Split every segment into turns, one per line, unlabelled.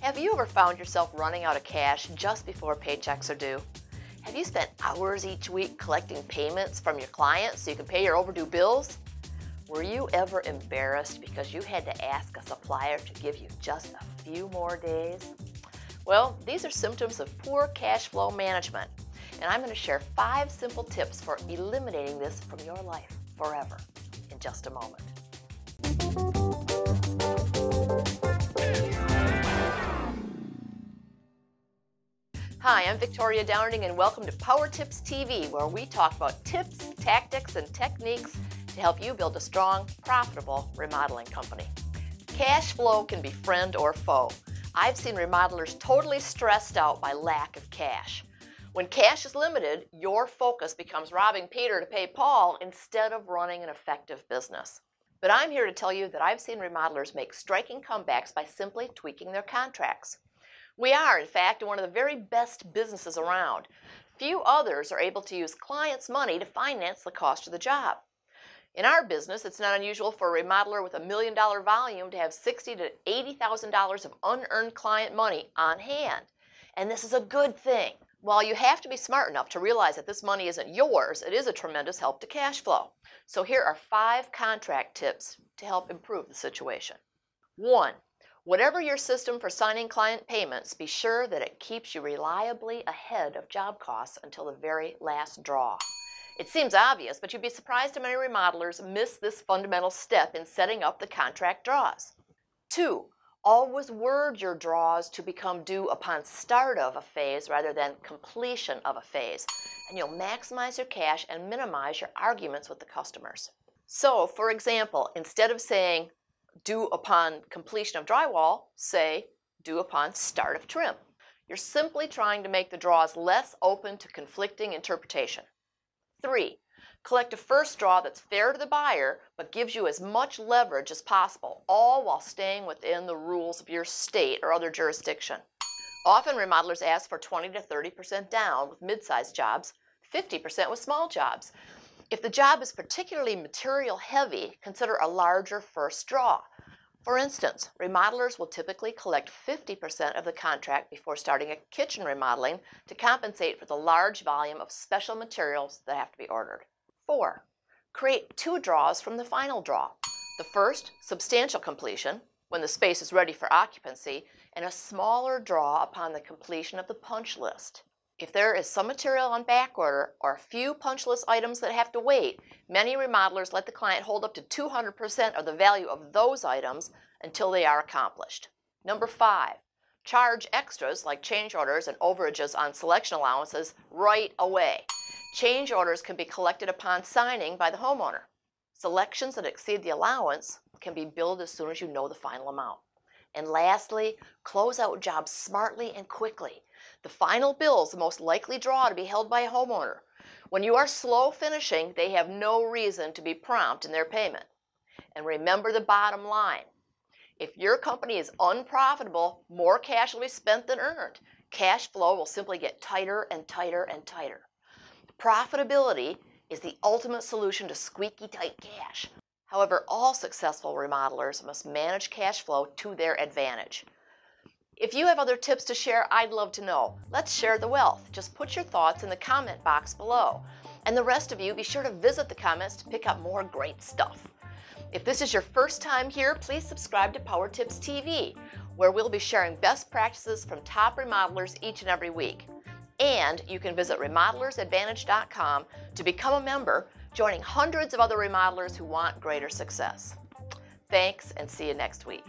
Have you ever found yourself running out of cash just before paychecks are due? Have you spent hours each week collecting payments from your clients so you can pay your overdue bills? Were you ever embarrassed because you had to ask a supplier to give you just a few more days? Well, these are symptoms of poor cash flow management, and I'm going to share 5 simple tips for eliminating this from your life forever in just a moment. Hi, I'm Victoria Downing, and welcome to Power Tips TV, where we talk about tips, tactics, and techniques to help you build a strong, profitable remodeling company. Cash flow can be friend or foe. I've seen remodelers totally stressed out by lack of cash. When cash is limited, your focus becomes robbing Peter to pay Paul instead of running an effective business. But I'm here to tell you that I've seen remodelers make striking comebacks by simply tweaking their contracts. We are, in fact, one of the very best businesses around. Few others are able to use clients' money to finance the cost of the job. In our business, it's not unusual for a remodeler with $1 million volume to have $60,000 to $80,000 of unearned client money on hand. And this is a good thing. While you have to be smart enough to realize that this money isn't yours, it is a tremendous help to cash flow. So here are 5 contract tips to help improve the situation. 1. Whatever your system for signing client payments, be sure that it keeps you reliably ahead of job costs until the very last draw. It seems obvious, but you'd be surprised how many remodelers miss this fundamental step in setting up the contract draws. 2. Always word your draws to become due upon start of a phase rather than completion of a phase, and you'll maximize your cash and minimize your arguments with the customers. So, for example, instead of saying due upon completion of drywall, say due upon start of trim. You're simply trying to make the draws less open to conflicting interpretation. 3. Collect a first draw that's fair to the buyer but gives you as much leverage as possible, all while staying within the rules of your state or other jurisdiction. Often remodelers ask for 20 to 30% down with mid-sized jobs, 50% with small jobs. If the job is particularly material heavy, consider a larger first draw. For instance, remodelers will typically collect 50% of the contract before starting a kitchen remodeling to compensate for the large volume of special materials that have to be ordered. 4. Create 2 draws from the final draw. The first, substantial completion, when the space is ready for occupancy, and a smaller draw upon the completion of the punch list. If there is some material on back order or a few punch list items that have to wait, many remodelers let the client hold up to 200% of the value of those items until they are accomplished. Number 5, charge extras like change orders and overages on selection allowances right away. Change orders can be collected upon signing by the homeowner. Selections that exceed the allowance can be billed as soon as you know the final amount. And lastly, close out jobs smartly and quickly. The final bill is the most likely draw to be held by a homeowner. When you are slow finishing, they have no reason to be prompt in their payment. And remember the bottom line. If your company is unprofitable, more cash will be spent than earned. Cash flow will simply get tighter and tighter and tighter. Profitability is the ultimate solution to squeaky tight cash. However, all successful remodelers must manage cash flow to their advantage. If you have other tips to share, I'd love to know. Let's share the wealth. Just put your thoughts in the comment box below. And the rest of you, be sure to visit the comments to pick up more great stuff. If this is your first time here, please subscribe to Power Tips TV, where we'll be sharing best practices from top remodelers each and every week. And you can visit remodelersadvantage.com to become a member, joining hundreds of other remodelers who want greater success. Thanks, and see you next week.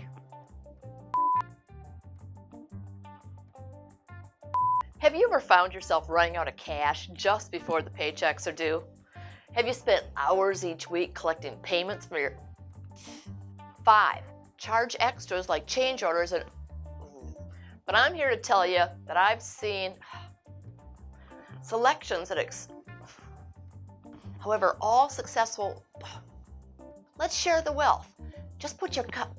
Have you ever found yourself running out of cash just before the paychecks are due? Have you spent hours each week collecting payments for your... 5. Charge extras like change orders and... But I'm here to tell you that I've seen selections that... However, all successful... Let's share the wealth. Just put your cup...